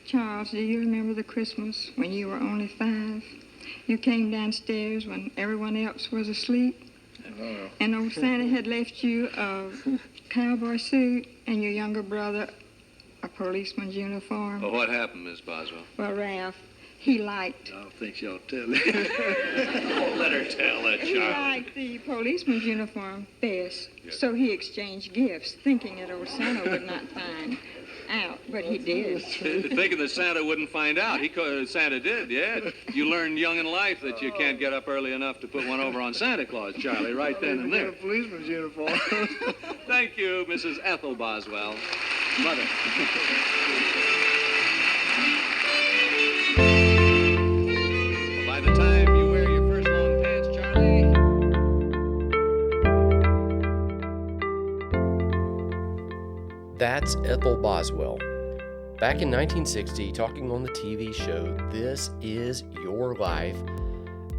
Charles, do you remember the Christmas when you were only 5? You came downstairs when everyone else was asleep, and old Santa had left you a cowboy suit and your younger brother a policeman's uniform. Well, what happened, Miss Boswell? Well, Ralph, he liked... I don't think she'll tell it. Let her tell it, Charlie. He liked the policeman's uniform best, so he exchanged gifts, thinking that old Santa would not find out, but he did. Thinking that Santa wouldn't find out. Santa did, yeah. You learned young in life that you can't get up early enough to put one over on Santa Claus, Charlie, right then and there. A policeman's uniform. Thank you, Mrs. Ethel Boswell. Mother. Well, by the time you wear your first long pants, Charlie... That's Ethel Boswell. Back in 1960, talking on the TV show This Is Your Life,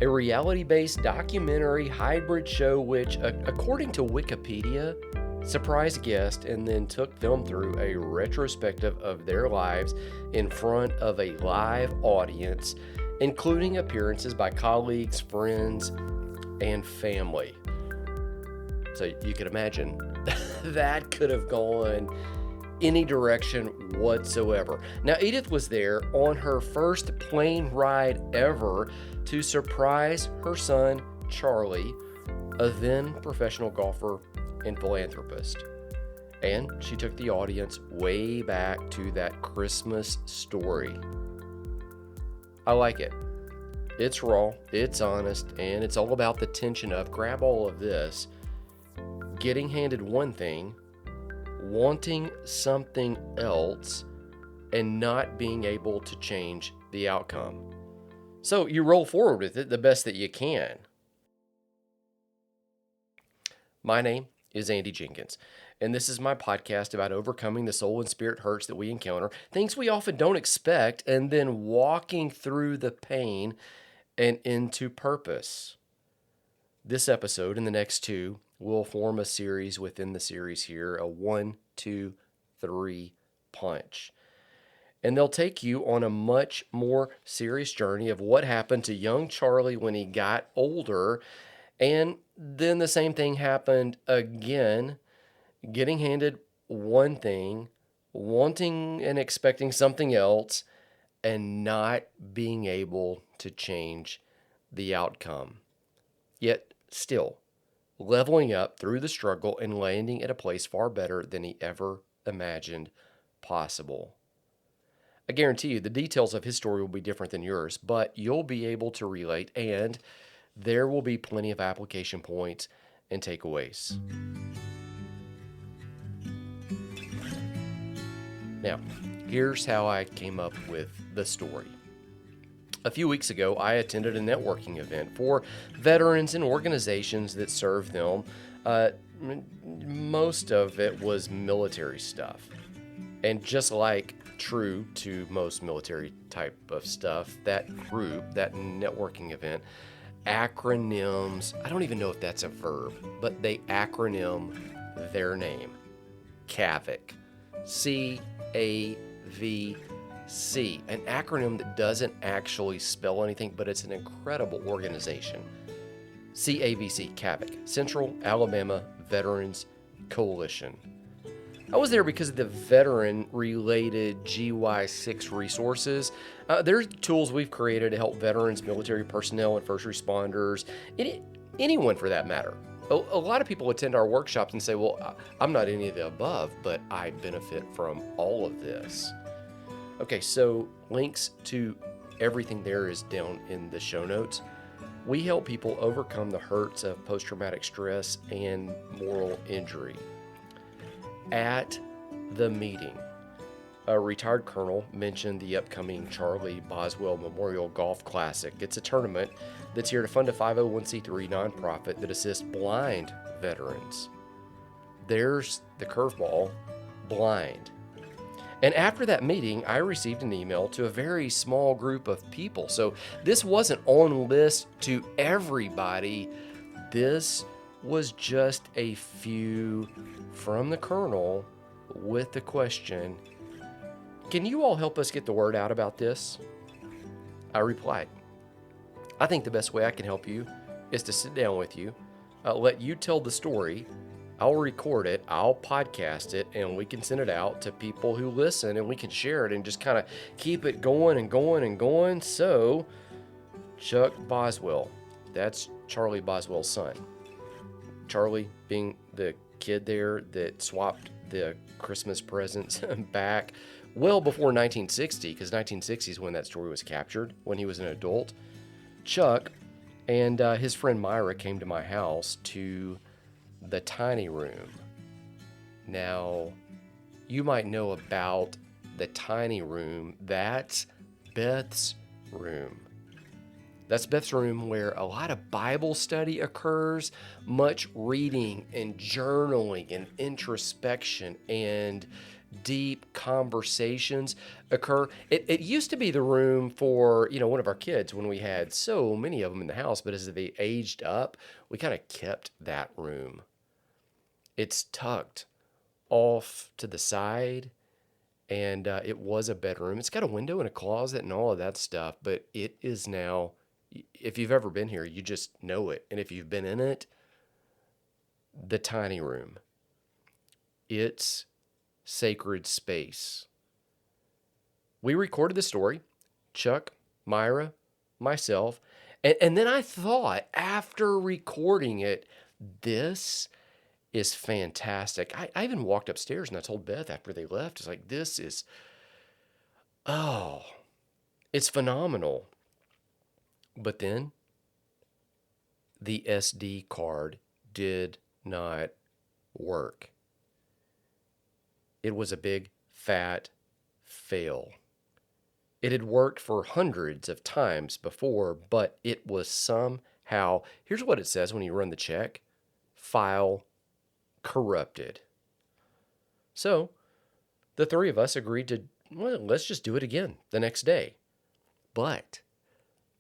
a reality-based documentary hybrid show which, according to Wikipedia, surprised guests and then took them through a retrospective of their lives in front of a live audience, including appearances by colleagues, friends, and family. So you could imagine that could have gone any direction whatsoever. Now, Edith was there on her first plane ride ever to surprise her son, Charlie, a then professional golfer and philanthropist. And she took the audience way back to that Christmas story. I like it. It's raw, it's honest, and it's all about the tension of grab all of this, getting handed one thing, wanting something else, and not being able to change the outcome. So you roll forward with it the best that you can. My name is Andy Jenkins, and this is my podcast about overcoming the soul and spirit hurts that we encounter, things we often don't expect, and then walking through the pain and into purpose. This episode and the next two will form a series within the series here, a 1, 2, 3 punch. And they'll take you on a much more serious journey of what happened to young Charlie when he got older. And then the same thing happened again, getting handed one thing, wanting and expecting something else, and not being able to change the outcome. Yet still, leveling up through the struggle and landing at a place far better than he ever imagined possible. I guarantee you the details of his story will be different than yours, but you'll be able to relate, and there will be plenty of application points and takeaways. Now, here's how I came up with the story. A few weeks ago, I attended a networking event for veterans and organizations that serve them. Most of it was military stuff. And just like true to most military type of stuff, that group, that networking event, acronyms, I don't even know if that's a verb, but they acronym their name. CAVC. C-A-V-C. An acronym that doesn't actually spell anything, but it's an incredible organization. CAVC, CAVC, Central Alabama Veterans Coalition. I was there because of the veteran-related GY6 resources. They're tools we've created to help veterans, military personnel, and first responders, anyone for that matter. A lot of people attend our workshops and say, well, I'm not any of the above, but I benefit from all of this. Okay, so links to everything there is down in the show notes. We help people overcome the hurts of post-traumatic stress and moral injury. At the meeting, a retired colonel mentioned the upcoming Charlie Boswell Memorial Golf Classic. It's a tournament that's here to fund a 501c3 nonprofit that assists blind veterans. There's the curveball, blind. And after that meeting, I received an email to a very small group of people. So this wasn't on list to everybody. This was just a few from the colonel with the question, Can you all help us get the word out about this? I replied, I think the best way I can help you is to sit down with you, let you tell the story. I'll record it, I'll podcast it, and we can send it out to people who listen, and we can share it and just kind of keep it going and going and going. So, Chuck Boswell, that's Charlie Boswell's son. Charlie being the kid there that swapped the Christmas presents back well before 1960, because 1960 is when that story was captured, when he was an adult. Chuck and his friend Myra came to my house to the tiny room. Now, you might know about the tiny room. That's Beth's room. That's Beth's room where a lot of Bible study occurs, much reading and journaling and introspection and deep conversations occur. It used to be the room for, one of our kids when we had so many of them in the house, but as they aged up, we kind of kept that room. It's tucked off to the side, and it was a bedroom. It's got a window and a closet and all of that stuff, but it is now, if you've ever been here, you just know it. And if you've been in it, the tiny room, it's sacred space. We recorded the story, Chuck, Myra, myself, and then I thought after recording it, this is fantastic. I even walked upstairs and I told Beth after they left, it's like, this is, it's phenomenal. But then the SD card did not work. It was a big, fat fail. It had worked for hundreds of times before, but it was somehow, here's what it says when you run the check, file corrupted. So the three of us agreed to, let's just do it again the next day. But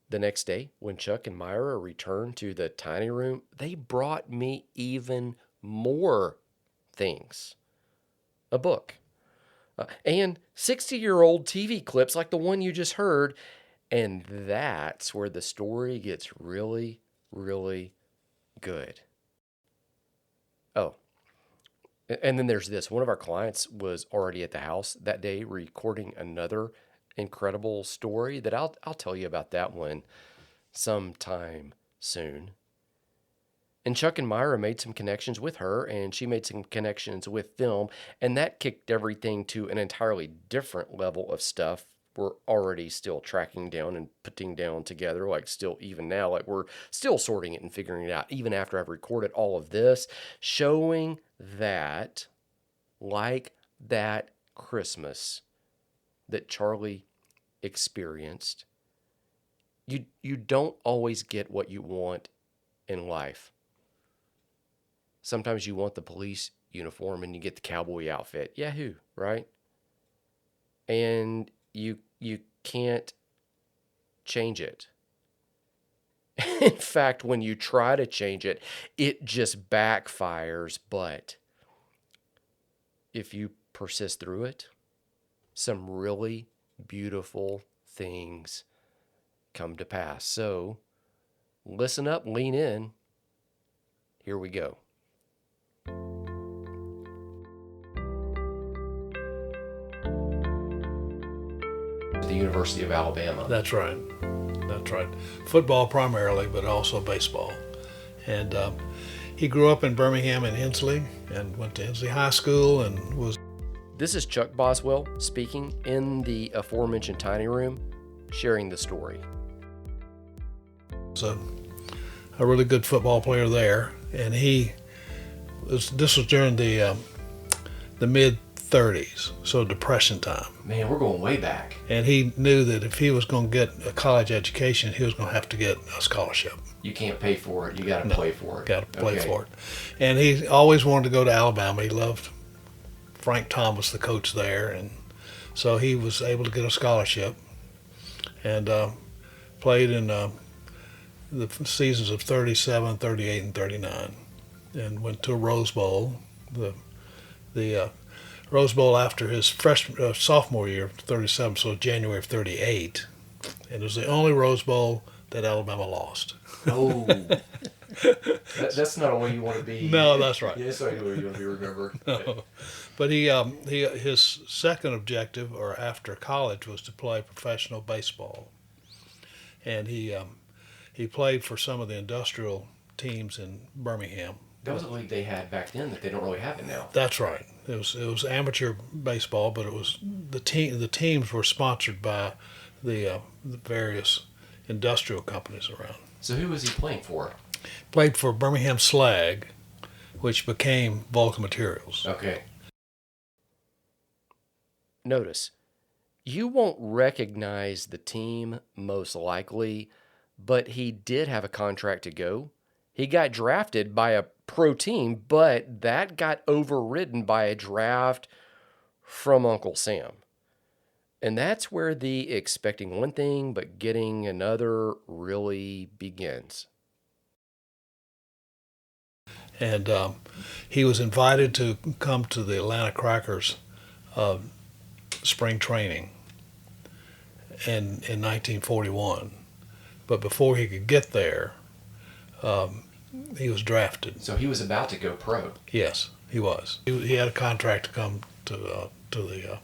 the next day, when Chuck and Myra returned to the tiny room, they brought me even more things. A book. And 60-year-old TV clips like the one you just heard. And that's where the story gets really, really good. Oh, and then there's this. One of our clients was already at the house that day recording another incredible story that I'll tell you about that one sometime soon. And Chuck and Myra made some connections with her, and she made some connections with film, and that kicked everything to an entirely different level of stuff we're already still tracking down and putting down together, like still even now, like we're still sorting it and figuring it out, even after I've recorded all of this, showing that, like that Christmas that Charlie experienced, you don't always get what you want in life. Sometimes you want the police uniform and you get the cowboy outfit. Yahoo, right? And you can't change it. In fact, when you try to change it, it just backfires. But if you persist through it, some really beautiful things come to pass. So listen up, lean in. Here we go. The University of Alabama. That's right. That's right. Football primarily, but also baseball. And he grew up in Birmingham and Hensley and went to Hensley High School and was... This is Chuck Boswell speaking in the aforementioned tiny room, sharing the story. A really good football player there, and this was during the mid-30s, so Depression time. Man, we're going way back. And he knew that if he was going to get a college education, he was going to have to get a scholarship. You can't pay for it. You got to play for it. Got to play for it. And he always wanted to go to Alabama. He loved Frank Thomas, the coach there, and so he was able to get a scholarship and played in the seasons of 37, 38, and 39, and went to a Rose Bowl. The Rose Bowl after his sophomore year, 37, so January of 38. And it was the only Rose Bowl that Alabama lost. Oh, that's not a way you want to be. No, that's right. Yeah, that's not a way you want to be remembered. No. But his second objective, or after college, was to play professional baseball. And he played for some of the industrial teams in Birmingham. That was a league they had back then that they don't really have it now. That's right. It was amateur baseball, but it was the teams were sponsored by the various industrial companies around. So who was he playing for? Played for Birmingham Slag, which became Vulcan Materials. Okay. Notice, you won't recognize the team most likely, but he did have a contract to go. He got drafted by a pro team, but that got overridden by a draft from Uncle Sam. And that's where the expecting one thing but getting another really begins. And he was invited to come to the Atlanta Crackers spring training in 1941. But before he could get there, he was drafted. So he was about to go pro. Yes, he was. He had a contract to come to the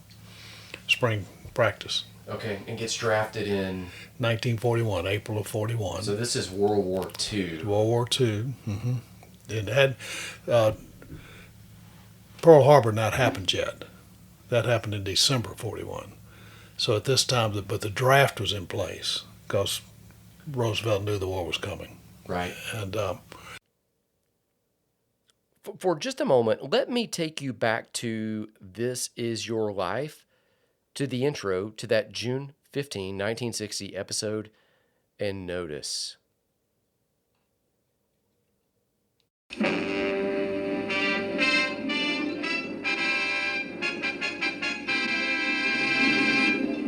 spring practice. Okay, and gets drafted in 1941, April of 41. So this is World War II. World War II. Mm-hmm. It had Pearl Harbor not happened yet. That happened in December of 41. So at this time, but the draft was in place because Roosevelt knew the war was coming. Right. And for just a moment, let me take you back to This Is Your Life, to the intro to that June 15, 1960 episode, and notice.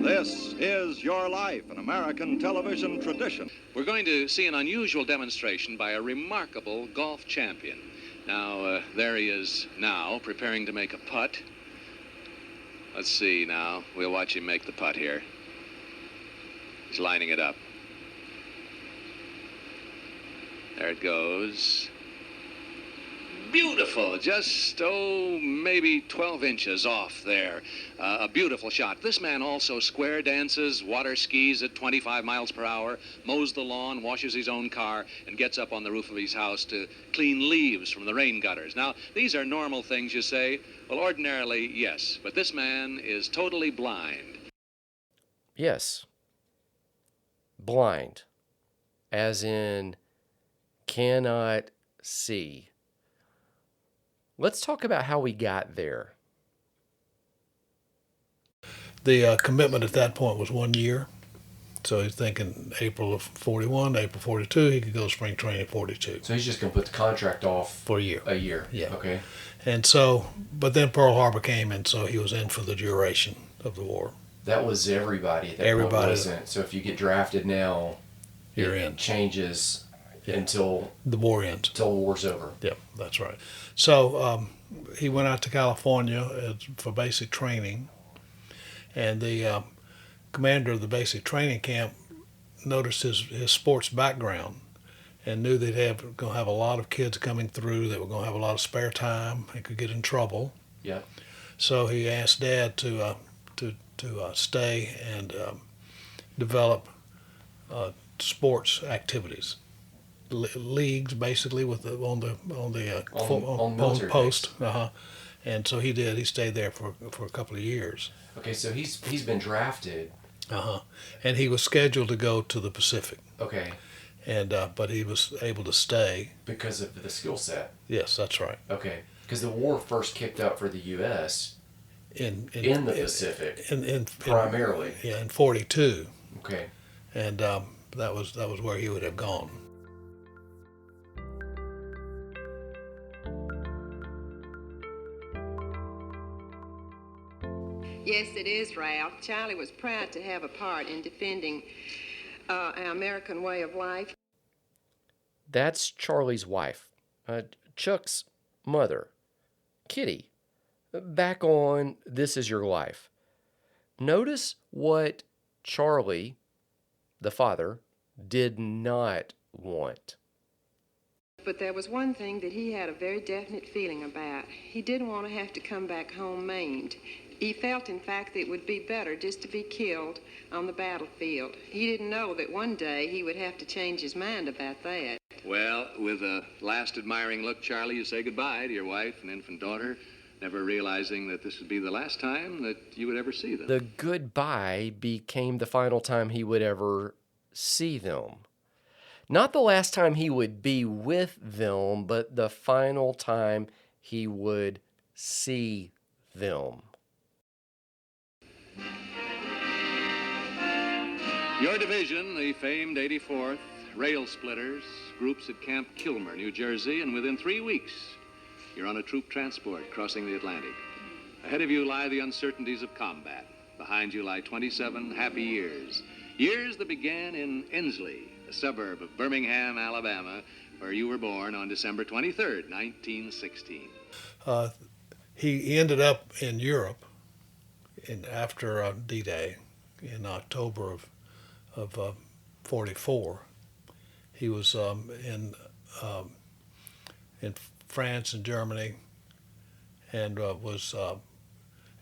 This is Your Life, an American television tradition. We're going to see an unusual demonstration by a remarkable golf champion. Now, there he is now, preparing to make a putt. Let's see now. We'll watch him make the putt here. He's lining it up. There it goes. Beautiful. Just, maybe 12 inches off there. A beautiful shot. This man also square dances, water skis at 25 miles per hour, mows the lawn, washes his own car, and gets up on the roof of his house to clean leaves from the rain gutters. Now, these are normal things, you say. Well, ordinarily, yes. But this man is totally blind. Yes. Blind. As in, cannot see. Let's talk about how we got there. the commitment at that point was 1 year. So he's thinking April of 41, April 42, he could go spring training 42. So he's just going to put the contract off For a year. A year. Yeah. Okay. And so, but then Pearl Harbor came, and so he was in for the duration of the war. That was everybody at that Everybody. point, wasn't it? So if you get drafted now, You're it in. changes Yeah. until The war ends. the war's over. Yep, that's right. So he went out to California for basic training, and the commander of the basic training camp noticed his sports background and knew they'd going to have a lot of kids coming through that were going to have a lot of spare time and could get in trouble. Yeah. So he asked Dad to stay and develop sports activities, leagues basically on military post. And so he did. He stayed there for a couple of years. Okay, so he's been drafted. And he was scheduled to go to the Pacific. Okay. And but he was able to stay. Because of the skill set. Yes, that's right. Okay. Because the war first kicked up for the U.S. in the Pacific. Primarily. In 42. Okay. And that was where he would have gone. Yes, it is, Ralph. Charlie was proud to have a part in defending our American way of life. That's Charlie's wife, Chuck's mother, Kitty. Back on This Is Your Life. Notice what Charlie, the father, did not want. But there was one thing that he had a very definite feeling about. He didn't want to have to come back home maimed. He felt, in fact, that it would be better just to be killed on the battlefield. He didn't know that one day he would have to change his mind about that. Well, with a last admiring look, Charlie, you say goodbye to your wife and infant daughter, never realizing that this would be the last time that you would ever see them. The goodbye became the final time he would ever see them. Not the last time he would be with them, but the final time he would see them. Your division, the famed 84th, Rail Splitters, groups at Camp Kilmer, New Jersey, and within 3 weeks, you're on a troop transport crossing the Atlantic. Ahead of you lie the uncertainties of combat. Behind you lie 27 happy years. Years that began in Ensley, a suburb of Birmingham, Alabama, where you were born on December 23rd, 1916. He ended up in Europe after D-Day in October of 44. He was in France and Germany, and was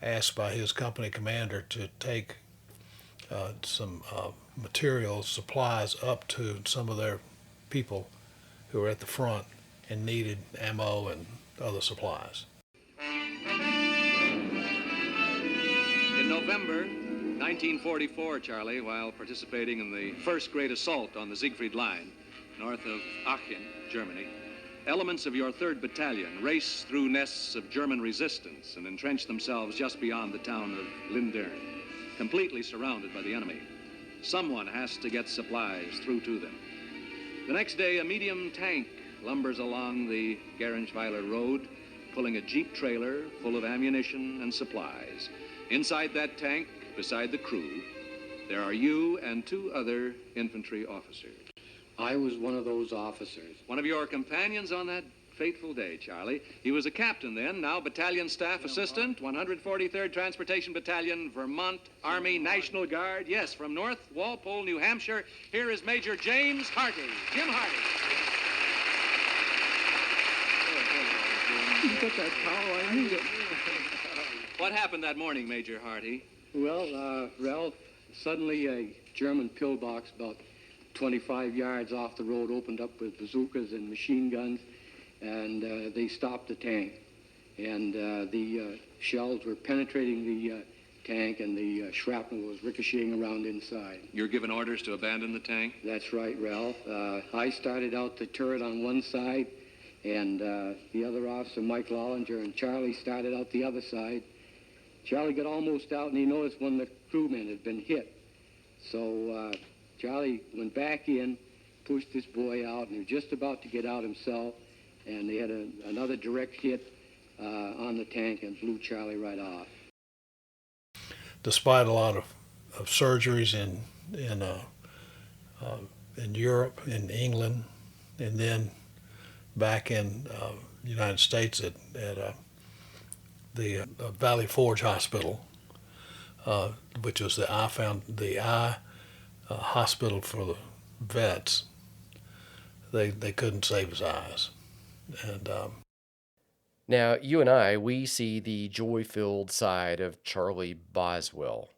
asked by his company commander to take some materials, supplies up to some of their people who were at the front and needed ammo and other supplies. In November 1944, Charlie, while participating in the first great assault on the Siegfried Line, north of Aachen, Germany, elements of your 3rd Battalion raced through nests of German resistance and entrenched themselves just beyond the town of Lindern, completely surrounded by the enemy. Someone has to get supplies through to them. The next day, a medium tank lumbers along the Gerinchweiler Road, pulling a Jeep trailer full of ammunition and supplies. Inside that tank, beside the crew, there are you and 2 other infantry officers. I was one of those officers. One of your companions on that fateful day, Charlie. He was a captain then, now battalion staff assistant, 143rd Transportation Battalion, Vermont Army National Guard. Yes, from North Walpole, New Hampshire, here is Major James Hardy. Jim Hardy. You got that towel? I need it. What happened that morning, Major Hardy? Well, Ralph, suddenly a German pillbox about 25 yards off the road opened up with bazookas and machine guns, and they stopped the tank. And the shells were penetrating the tank, and the shrapnel was ricocheting around inside. You're given orders to abandon the tank? That's right, Ralph. I started out the turret on one side, and the other officer, Mike Lollinger, and Charlie started out the other side. Charlie got almost out, and he noticed one of the crewmen had been hit. So Charlie went back in, pushed this boy out, and he was just about to get out himself, and they had another direct hit on the tank and blew Charlie right off. Despite a lot of surgeries in Europe, in England, and then back in the United States at the Valley Forge Hospital, which was the eye hospital for the vets. They couldn't save his eyes. And now, you and I, we see the joy-filled side of Charlie Boswell,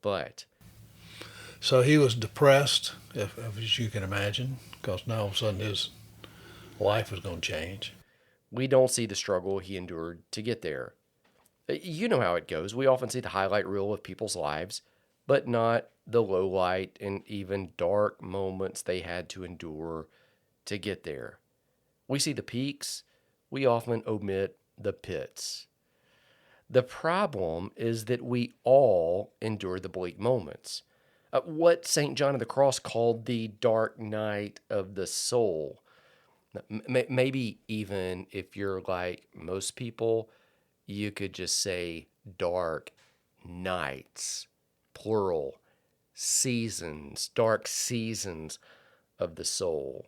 but... So he was depressed, as you can imagine, because now all of a sudden his life was going to change. We don't see the struggle he endured to get there. You know how it goes. We often see the highlight reel of people's lives, but not the low light and even dark moments they had to endure to get there. We see the peaks. We often omit the pits. The problem is that we all endure the bleak moments. What St. John of the Cross called the dark night of the soul. Maybe even if you're like most people, you could just say dark nights, plural, seasons, dark seasons of the soul.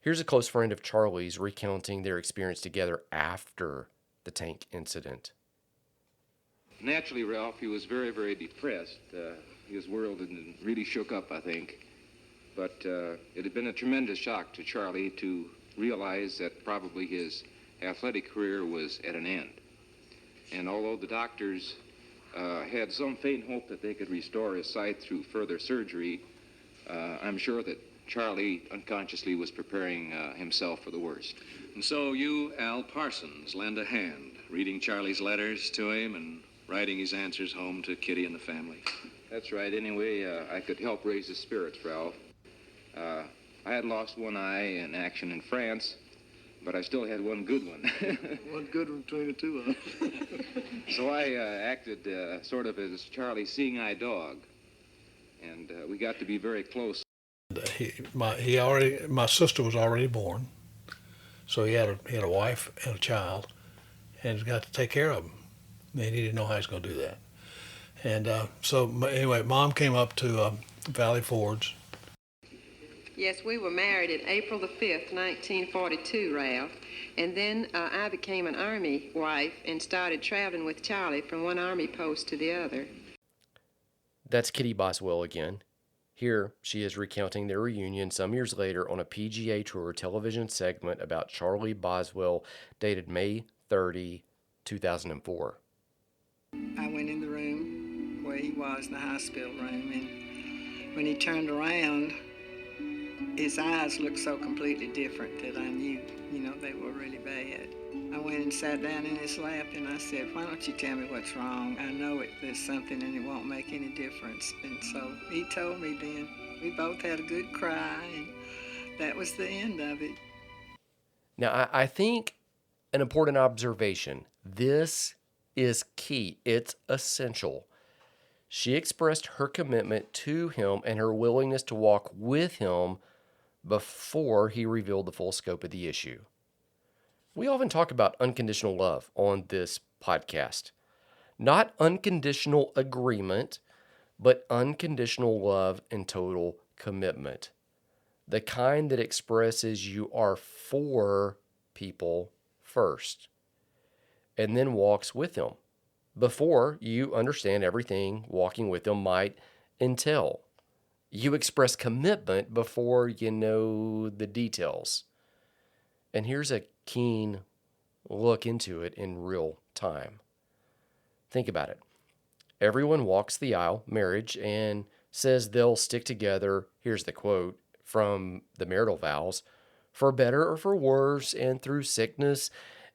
Here's a close friend of Charlie's recounting their experience together after the tank incident. Naturally, Ralph, he was very, very depressed. His world had really shook up, I think. But it had been a tremendous shock to Charlie to realize that probably his athletic career was at an end. And although the doctors had some faint hope that they could restore his sight through further surgery, I'm sure that Charlie unconsciously was preparing himself for the worst. And so you, Al Parsons, lend a hand, reading Charlie's letters to him and writing his answers home to Kitty and the family. That's right. Anyway, I could help raise his spirits, Ralph. I had lost one eye in action in France, but I still had one good one. One good one between the two of them. So I acted sort of as Charlie's seeing-eye dog, and we got to be very close. My sister was already born, so he had a wife and a child, and he got to take care of him. And he didn't know how he was going to do that. And so anyway, Mom came up to Valley Forge. Yes, we were married at April the 5th, 1942, Ralph. And then I became an Army wife and started traveling with Charlie from one Army post to the other. That's Kitty Boswell again. Here, she is recounting their reunion some years later on a PGA Tour television segment about Charlie Boswell, dated May 30, 2004. I went in the room where he was, the hospital room, and when he turned around, his eyes looked so completely different that I knew, they were really bad. I went and sat down in his lap and I said, "Why don't you tell me what's wrong? I know there's something and it won't make any difference." And so he told me then. We both had a good cry and that was the end of it. Now, I think an important observation, this is key. It's essential. She expressed her commitment to him and her willingness to walk with him before he revealed the full scope of the issue. We often talk about unconditional love on this podcast. Not unconditional agreement, but unconditional love and total commitment. The kind that expresses you are for people first, and then walks with them before you understand everything walking with them might entail. You express commitment before you know the details. And here's a keen look into it in real time. Think about it. Everyone walks the aisle, marriage, and says they'll stick together. Here's the quote from the marital vows: "For better or for worse, and through sickness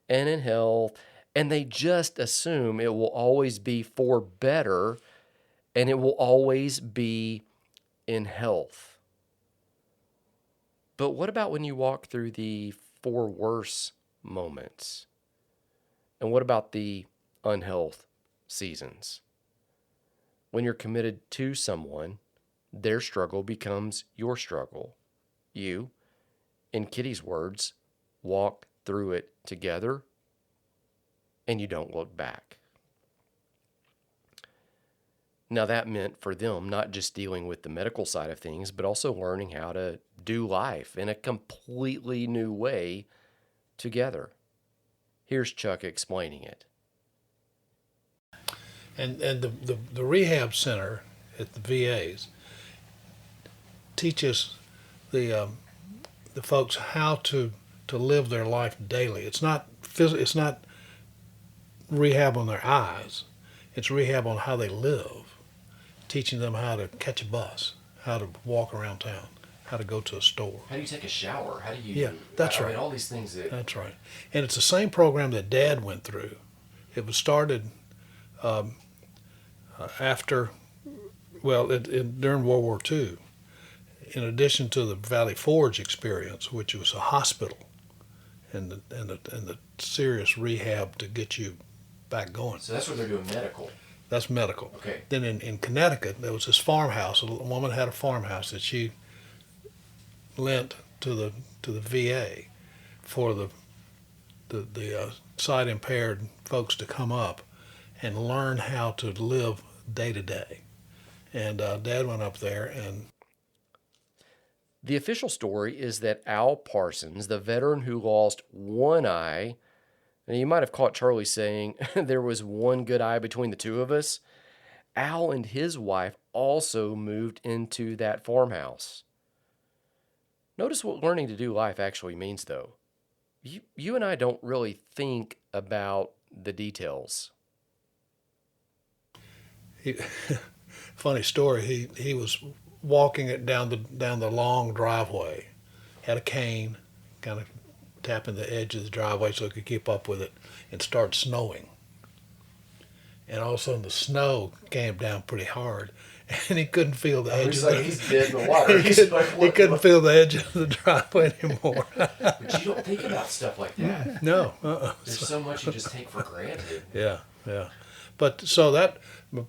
and in health." And they just assume it will always be for better and it will always be in health. But what about when you walk through the for worse moments? And what about the unhealth seasons? When you're committed to someone, their struggle becomes your struggle. You, in Kitty's words, walk through it together and you don't look back. Now that meant for them not just dealing with the medical side of things, but also learning how to do life in a completely new way together. Here's Chuck explaining it. And the rehab center at the VAs teaches the folks how to live their life daily. It's not rehab on their eyes. It's rehab on how they live, teaching them how to catch a bus, how to walk around town, how to go to a store. How do you take a shower? How do you... Yeah, that's right. I mean, all these things that... That's right. And it's the same program that Dad went through. It was started during World War II. In addition to the Valley Forge experience, which was a hospital and the serious rehab to get you back going. So that's what they're doing, medical. That's medical. Okay. Then in Connecticut, there was this farmhouse. A woman had a farmhouse that she lent to the VA for the sight impaired folks to come up and learn how to live day to day. And Dad went up there and... The official story is that Al Parsons, the veteran who lost one eye Now, you might have caught Charlie saying there was one good eye between the two of us. Al and his wife also moved into that farmhouse. Notice what learning to do life actually means, though. You and I don't really think about the details. Funny story. He was walking it down the long driveway, had a cane, kind of tapping the edge of the driveway so he could keep up with it, and started snowing. And all of a sudden the snow came down pretty hard, and he couldn't feel the edge. He's dead in the water. He couldn't feel the edge of the driveway anymore. But you don't think about stuff like that. No. There's so much you just take for granted. Yeah. But so the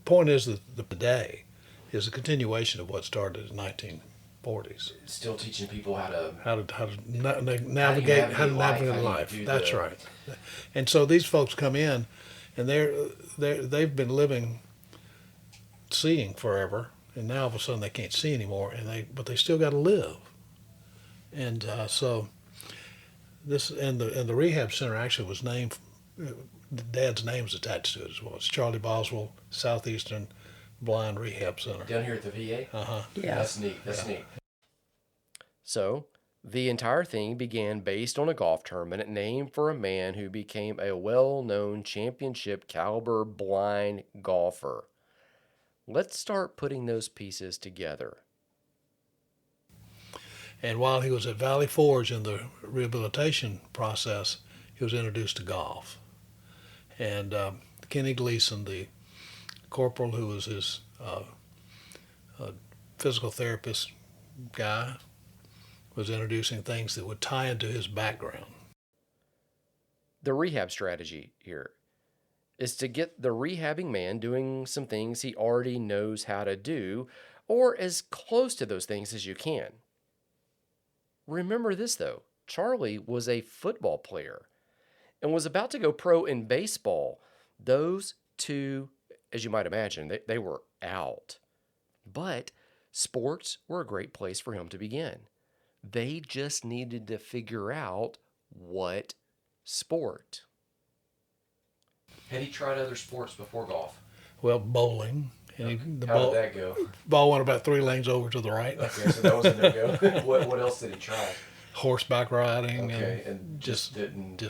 point is that the day is a continuation of what started in the 1940s. Still teaching people how to navigate life. That's right. And so these folks come in, and they've been seeing forever, and now all of a sudden they can't see anymore, but they still got to live. And so this and the rehab center actually was named. Dad's name was attached to it as well. It's Charlie Boswell Southeastern Blind Rehab Center. Down here at the VA? Uh-huh. Yeah. That's neat. Neat. So, the entire thing began based on a golf tournament named for a man who became a well-known championship caliber blind golfer. Let's start putting those pieces together. And while he was at Valley Forge in the rehabilitation process, he was introduced to golf. And Kenny Gleason, the corporal who was his physical therapist guy, was introducing things that would tie into his background. The rehab strategy here is to get the rehabbing man doing some things he already knows how to do, or as close to those things as you can. Remember this, though. Charlie was a football player and was about to go pro in baseball. Those two, as you might imagine, they were out. But sports were a great place for him to begin. They just needed to figure out what sport. Had he tried other sports before golf? Well, bowling. How did that go? Ball went about 3 lanes over to the right. Okay, so that was a no-go. What else did he try? Horseback riding. Okay, and just didn't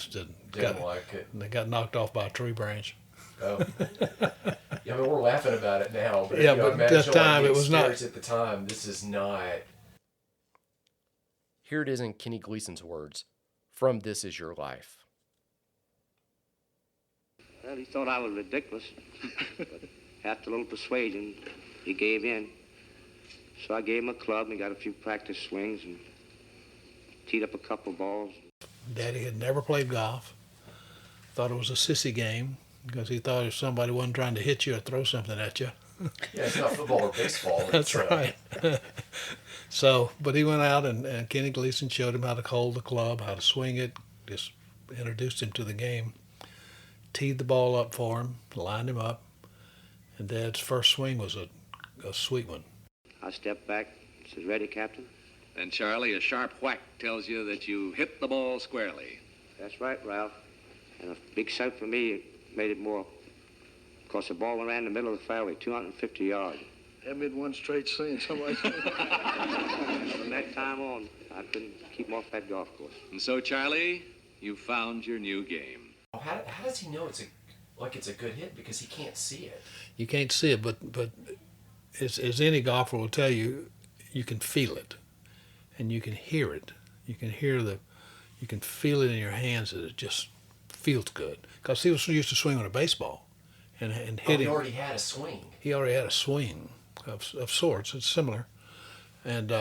like it. And they got knocked off by a tree branch. Oh. Yeah, I mean, we're laughing about it now. But yeah, but at the time, it was not. At the time, this is not. Here it is in Kenny Gleason's words from This Is Your Life. Well, he thought I was ridiculous. But after a little persuasion, he gave in. So I gave him a club and he got a few practice swings and teed up a couple balls. Daddy had never played golf. Thought it was a sissy game because he thought if somebody wasn't trying to hit you or throw something at you. Yeah, it's not football or baseball. That's right. So, but he went out and Kenny Gleason showed him how to hold the club, how to swing it, just introduced him to the game, teed the ball up for him, lined him up, and Dad's first swing was a sweet one. I stepped back, says, "Ready, Captain?" And Charlie, a sharp whack tells you that you hit the ball squarely. That's right, Ralph. And a big sight for me, it made it more. Of course, the ball ran in the middle of the fairway, 250 yards. That made one straight swing. Somebody. From that time on, I couldn't keep him off that golf course. And so, Charlie, you found your new game. How does he know it's a good hit? Because he can't see it. You can't see it, but as any golfer will tell you, you can feel it, and you can hear it. You can feel it in your hands that it just feels good. Because he was used to swing on a baseball, and hitting. He already had a swing. He already had a swing of sorts. It's similar, and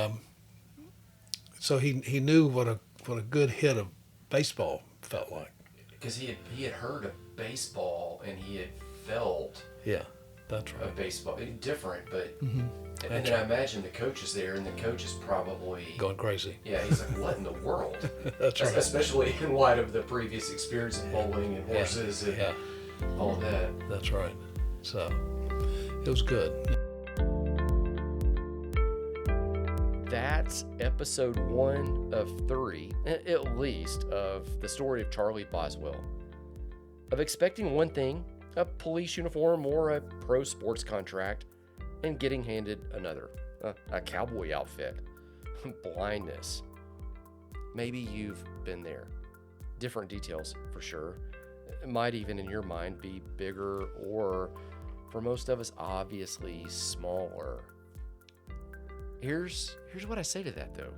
so he knew what a good hit of baseball felt like. Because he had heard of baseball and he had felt. Yeah, that's right. A baseball different, but mm-hmm. And then I imagine the coach is there, and the coach is probably going crazy. Yeah, he's like, "What in the world?" That's right. Especially in light of the previous experience of bowling and horses and all of that. That's right. So it was good. That's episode 1 of 3, at least, of the story of Charlie Boswell. of expecting one thing, a police uniform or a pro sports contract, and getting handed another, a cowboy outfit, blindness. Maybe you've been there. Different details for sure. It might even in your mind be bigger or, for most of us, obviously smaller. Here's what I say to that though.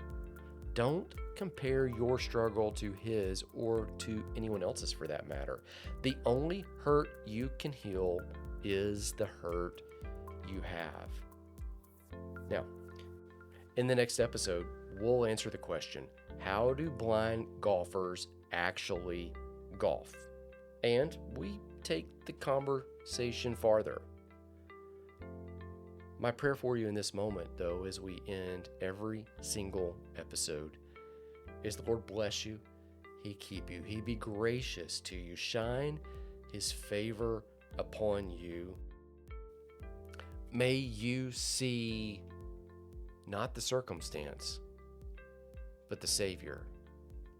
Don't compare your struggle to his or to anyone else's for that matter. The only hurt you can heal is the hurt you have. Now, in the next episode, we'll answer the question, how do blind golfers actually golf? And we take the conversation farther. My prayer for you in this moment, though, as we end every single episode, is the Lord bless you, He keep you, He be gracious to you, shine His favor upon you. May you see not the circumstance, but the Savior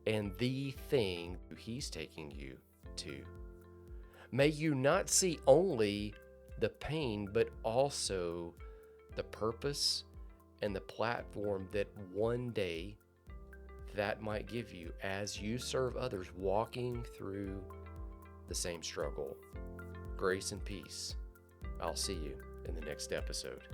and the thing He's taking you to. May you not see only the pain, but also the purpose and the platform that one day that might give you as you serve others walking through the same struggle. Grace and peace. I'll see you in the next episode.